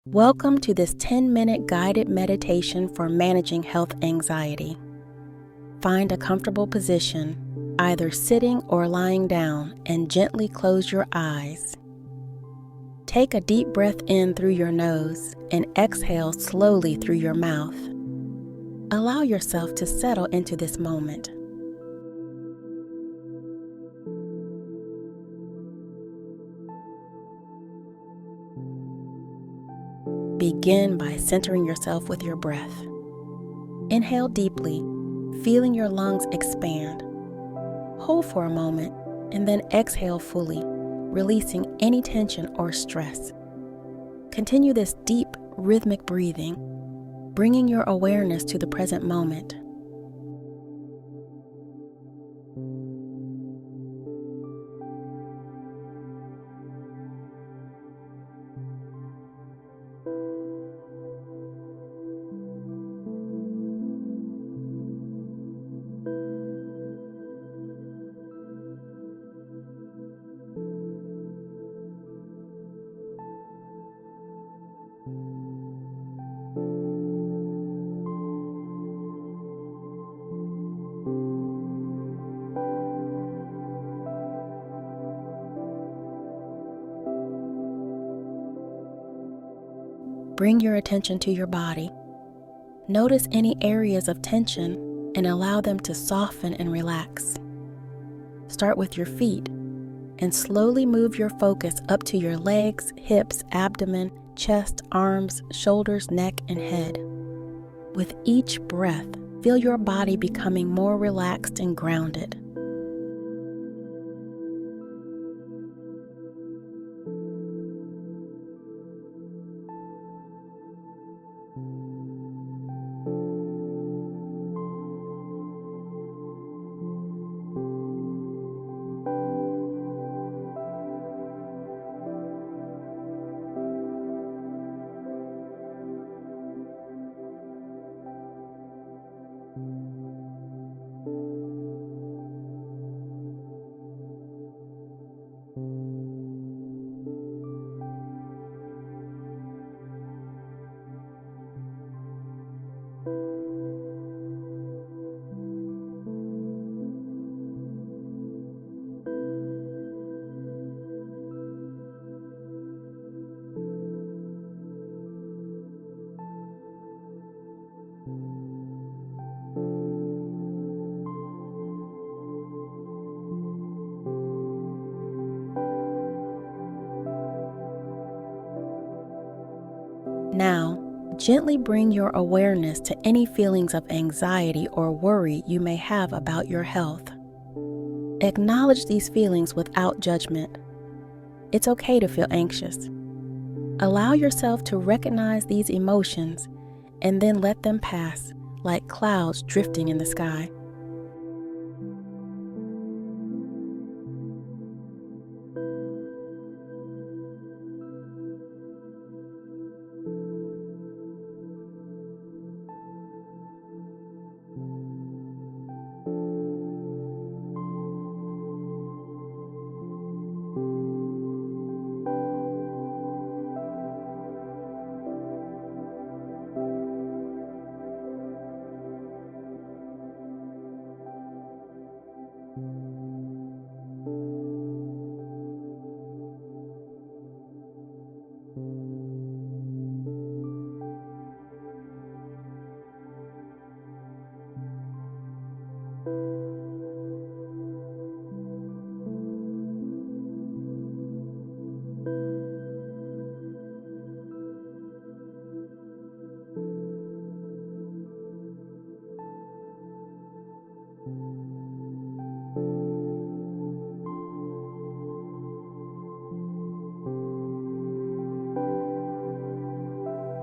Welcome to this 10-minute guided meditation for managing health anxiety. Find a comfortable position, either sitting or lying down, and gently close your eyes. Take a deep breath in through your nose and exhale slowly through your mouth. Allow yourself to settle into this moment. Begin by centering yourself with your breath. Inhale deeply, feeling your lungs expand. Hold for a moment and then exhale fully, releasing any tension or stress. Continue this deep, rhythmic breathing, bringing your awareness to the present moment. Bring your attention to your body. Notice any areas of tension and allow them to soften and relax. Start with your feet and slowly move your focus up to your legs, hips, abdomen, chest, arms, shoulders, neck, and head. With each breath, feel your body becoming more relaxed and grounded. Now, gently bring your awareness to any feelings of anxiety or worry you may have about your health. Acknowledge these feelings without judgment. It's okay to feel anxious. Allow yourself to recognize these emotions and then let them pass like clouds drifting in the sky.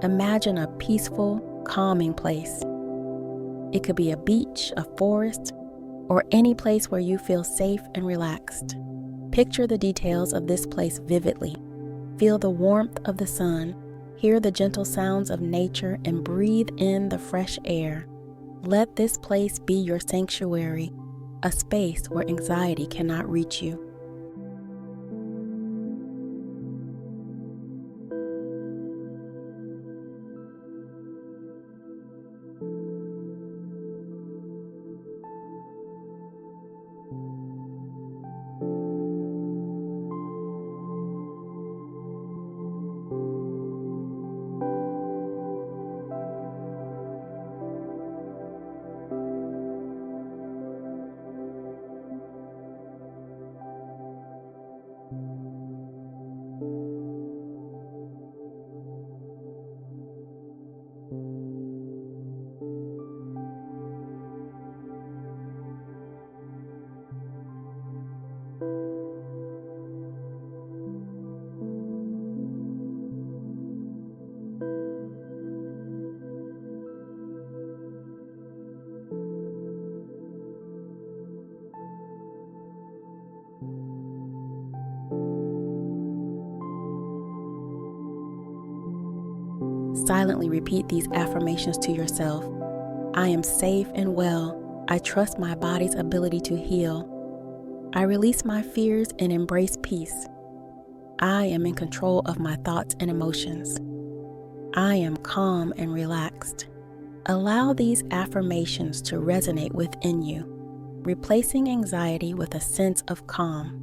Imagine a peaceful, calming place. It could be a beach, a forest, or any place where you feel safe and relaxed. Picture the details of this place vividly. Feel the warmth of the sun, hear the gentle sounds of nature, and breathe in the fresh air. Let this place be your sanctuary, a space where anxiety cannot reach you. Silently repeat these affirmations to yourself. I am safe and well. I trust my body's ability to heal. I release my fears and embrace peace. I am in control of my thoughts and emotions. I am calm and relaxed. Allow these affirmations to resonate within you, replacing anxiety with a sense of calm.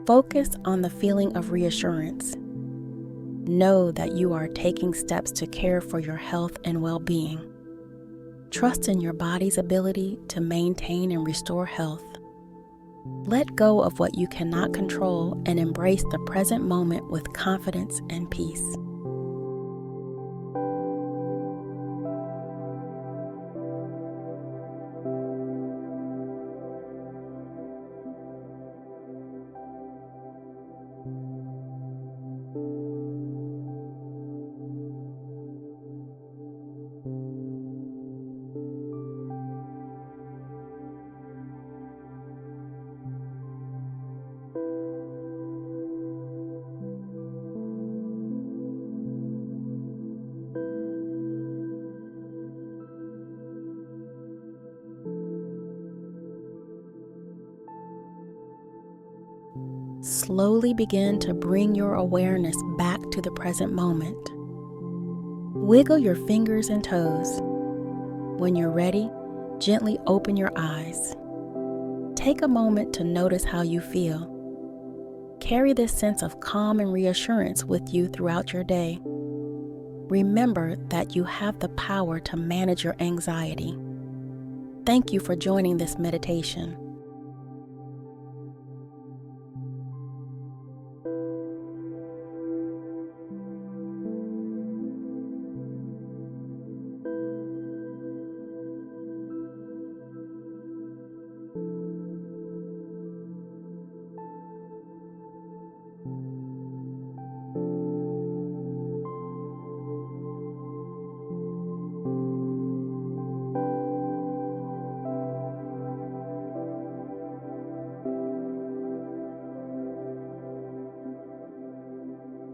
Focus on the feeling of reassurance. Know that you are taking steps to care for your health and well-being. Trust in your body's ability to maintain and restore health. Let go of what you cannot control and embrace the present moment with confidence and peace. Slowly begin to bring your awareness back to the present moment. Wiggle your fingers and toes. When you're ready, gently open your eyes. Take a moment to notice how you feel. Carry this sense of calm and reassurance with you throughout your day. Remember that you have the power to manage your anxiety. Thank you for joining this meditation.